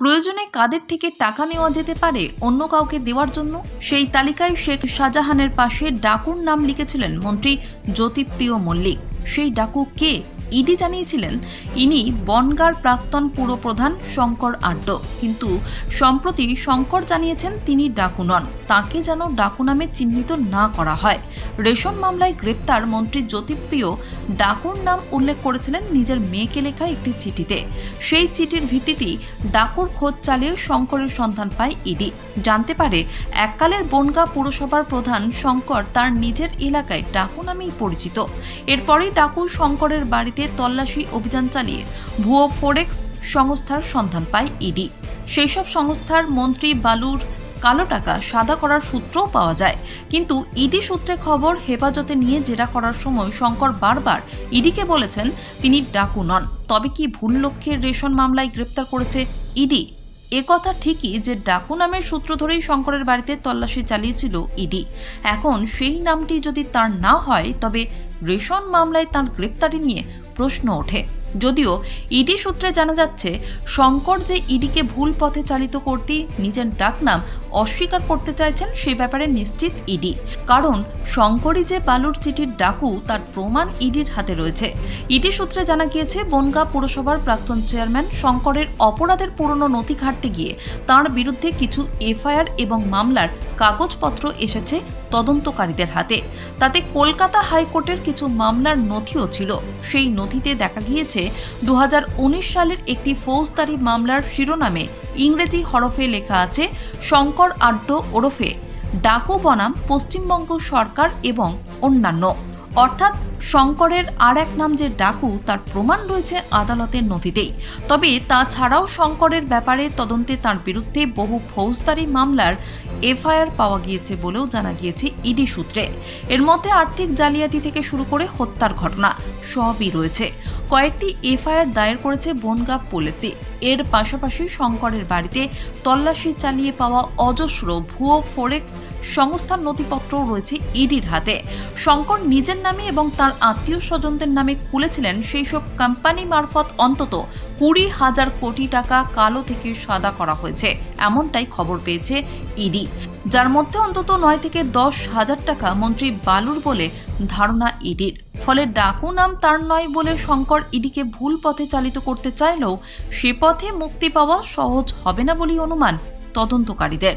প্রয়োজনে কাদের থেকে টাকা নেওয়া যেতে পারে অন্য কাউকে দেওয়ার জন্য? সেই তালিকায় শেখ শাহজাহানের পাশে ডাকুর নাম লিখেছিলেন মন্ত্রী জ্যোতিপ্রিয় মল্লিক। সেই ডাকু কে? ইডি জানিয়েছিলেন ইনি বনগাঁর প্রাক্তন পুরপ্রধান শঙ্কর আড্ড। কিন্তু সম্প্রতি শঙ্কর জানিয়েছেন তিনি ডাকু নন, তাকে যেন ডাকু নামে চিহ্নিত না করা হয়। রেশন মামলায় গ্রেপ্তার মন্ত্রী জ্যোতিপ্রিয় ডাকুর নাম উল্লেখ করেছিলেন নিজের মেয়েকে লেখা একটি চিঠিতে। সেই চিঠির ভিত্তিতেই ডাকুর খোঁজ চালিয়ে শঙ্করের সন্ধান পায় ইডি। জানতে পারে এককালের বনগাঁ পুরসভার প্রধান শঙ্কর তার নিজের এলাকায় ডাকু নামেই পরিচিত। এরপরেই ডাকু শঙ্করের বাড়িতে তল্লাশি অভিযান চালিয়ে ভুয়ো ফরেক্স সংস্থার সন্ধান পায় ইডি। সেই সব সংস্থার মন্ত্রী বালুর কালো টাকা সাদা করার সূত্রও পাওয়া যায়। কিন্তু ইডি সূত্রে খবর, হেফাজতে নিয়ে জেরা করার সময় শঙ্কর বারবার ইডিকে বলেছেন তিনি ডাকু নন। তবে কি ভুল লক্ষ্যের রেশন মামলায় গ্রেপ্তার করেছে ইডি? একথা ঠিকই যে ডাকু নামের সূত্র ধরেই শঙ্করের বাড়িতে তল্লাশি চালিয়েছিল ইডি। এখন সেই নামটি যদি তার না হয়, তবে রেশন মামলায় তার গ্রেপ্তারি নিয়ে প্রশ্ন ওঠে। যদিও ইডি সূত্রে জানা যাচ্ছে শঙ্কর যে ইডিকে ভুল পথে চালিত করতে নিজের ডাকনাম অস্বীকার করতে চাইছেন সে ব্যাপারে নিশ্চিত ইডি। কারণ শঙ্করই যে বালুর চিঠির ডাকু তার প্রমাণ ইডির হাতে রয়েছে। ইডি সূত্রে জানা গিয়েছে বনগাঁ পুরসভার প্রাক্তন চেয়ারম্যান শঙ্করের অপরাধের পুরনো নথি ঘাঁটতে গিয়ে তার বিরুদ্ধে কিছু এফআইআর এবং মামলার কাগজপত্র এসেছে তদন্তকারীদের হাতে। তাতে কলকাতা হাইকোর্টের কিছু মামলার নথিও ছিল। সেই নথিতে দেখা গিয়েছে 2019 সালের একটি ফৌজদারি মামলার শিরোনামে ইংরেজি হরফে লেখা আছে শঙ্কর আড্ড ওরফে ডাকু বনাম পশ্চিমবঙ্গ সরকার এবং অন্যান্য। অর্থাৎ শঙ্করের আর এক নাম যে ডাকু তার প্রমাণ রয়েছে আদালতের নথিতেই। তবে তাছাড়াও শঙ্করের ব্যাপারে তদন্তে তার বিরুদ্ধে বহু ফৌজদারি মামলার এফআইআর পাওয়া গিয়েছে বলেও জানা গিয়েছে ইডি সূত্রে। এর মধ্যে আর্থিক জালিয়াতি থেকে শুরু করে হত্যার ঘটনা সবই রয়েছে। কয়েকটি এফআইআর দায়ের করেছে বনগাঁ পুলিশই। এর পাশাপাশি শঙ্করের বাড়িতে তল্লাশি চালিয়ে পাওয়া অজস্র ভুয়ো ফরেক্স সংস্থার নথিপত্র রয়েছে ইডির হাতে। শঙ্কর নিজের নামে এবং তার আত্মীয় স্বজনদের নামে খুলেছিলেন সেই সব কোম্পানি মারফত অন্তত 20,000 কোটি টাকা কালো থেকে সাদা করা হয়েছে, এমনটাই খবর পেয়েছে ইডি। যার মধ্যে অন্তত 9 থেকে 10,000 টাকা মন্ত্রী বালুর বলে ধারণা ইডির। ফলে ডাকু নাম তার নয় বলে শঙ্কর ইডিকে ভুল পথে চালিত করতে চাইলেও সে পথে মুক্তি পাওয়া সহজ হবে না বলেই অনুমান তদন্তকারীদের।